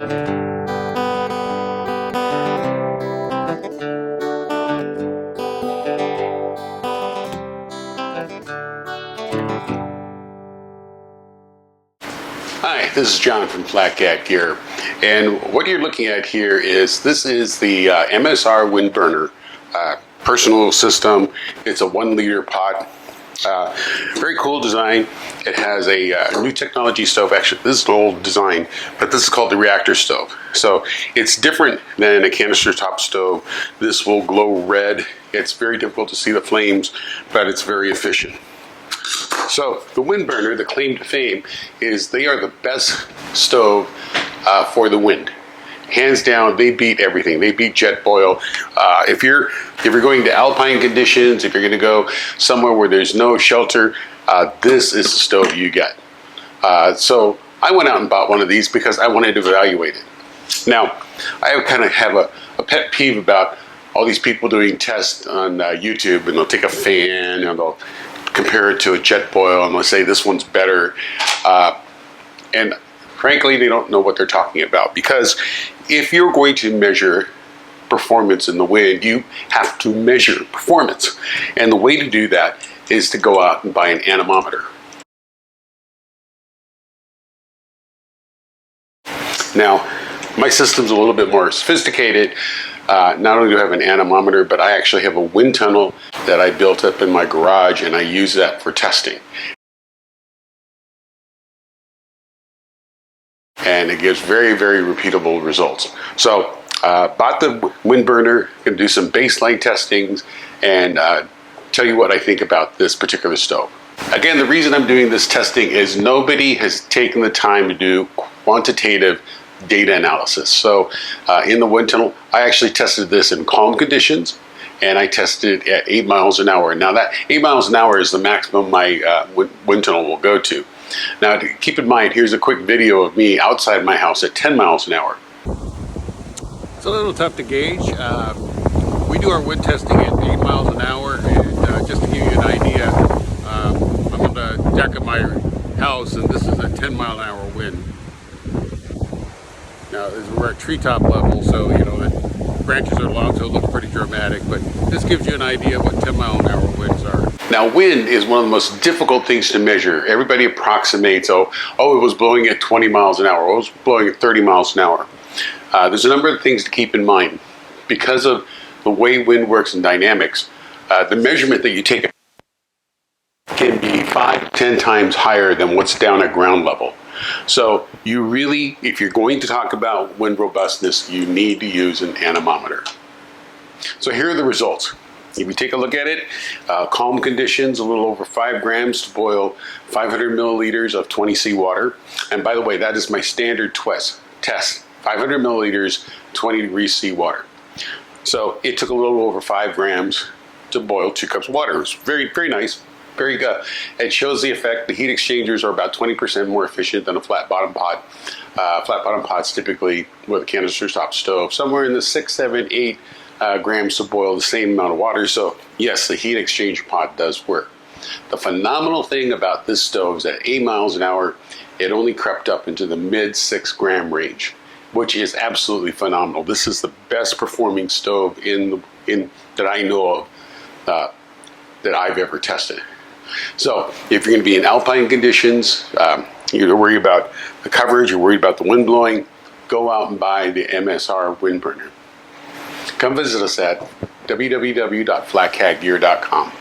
Hi, this is John from FlatCatGear, and what you're looking at here is the MSR WindBurner personal system. It's a 1 liter pot. Very cool design. It has a new technology stove. Actually, this is an old design, but this is called the reactor stove. So it's different than a canister top stove. This will glow red. It's very difficult to see the flames, but it's very efficient. So the WindBurner, the claim to fame, is they are the best stove for the wind. Hands down, they beat everything. They beat jet boil. If you're going to alpine conditions, if you're going to go somewhere where there's no shelter, this is the stove you get. So I went out and bought one of these because I wanted to evaluate it. Now, I kind of have a pet peeve about all these people doing tests on YouTube, and they'll take a fan and they'll compare it to a jet boil and they'll say this one's better. And frankly, they don't know what they're talking about, because if you're going to measure performance in the wind, you have to measure performance. And the way to do that is to go out and buy an anemometer. Now, my system's a little bit more sophisticated. Not only do I have an anemometer, but I actually have a wind tunnel that I built up in my garage, and I use that for testing. And it gives very, very repeatable results. So bought the WindBurner, going to do some baseline testings, and tell you what I think about this particular stove. Again, the reason I'm doing this testing is nobody has taken the time to do quantitative data analysis. So in the wind tunnel, I actually tested this in calm conditions, and I tested it at 8 miles an hour. Now that 8 miles an hour is the maximum my wind tunnel will go to. Now, to keep in mind, here's a quick video of me outside my house at 10 miles an hour. It's a little tough to gauge. We do our wind testing at 8 miles an hour, and just to give you an idea, I'm on the deck of my house, and this is a 10-mile-an-hour wind. Now, we're at treetop level, so you know the branches are long, so it looks pretty dramatic, but this gives you an idea of what 10-mile-an-hour winds are. Now, wind is one of the most difficult things to measure. Everybody approximates, oh, it was blowing at 20 miles an hour, oh, it was blowing at 30 miles an hour. There's a number of things to keep in mind. Because of the way wind works in dynamics, the measurement that you take can be 5 to 10 times higher than what's down at ground level. So you really, if you're going to talk about wind robustness, you need to use an anemometer. So here are the results. If you take a look at it, calm conditions, a little over 5 grams to boil 500 milliliters of 20 seawater. And by the way, that is my standard test, 500 milliliters, 20 degrees seawater. So it took a little over 5 grams to boil 2 cups of water. It was very, very nice. Very good. It shows the effect. The heat exchangers are about 20% more efficient than a flat bottom pot. Flat bottom pots typically with a canister top stove, somewhere in the 6, 7, 8 grams to boil the same amount of water. So yes, the heat exchanger pot does work. The phenomenal thing about this stove is at 8 miles an hour, it only crept up into the mid 6 gram range, which is absolutely phenomenal. This is the best performing stove that I know of that I've ever tested. So if you're going to be in alpine conditions, you're worried about the coverage, you're worried about the wind blowing, go out and buy the MSR WindBurner. Come visit us at www.flatcatgear.com.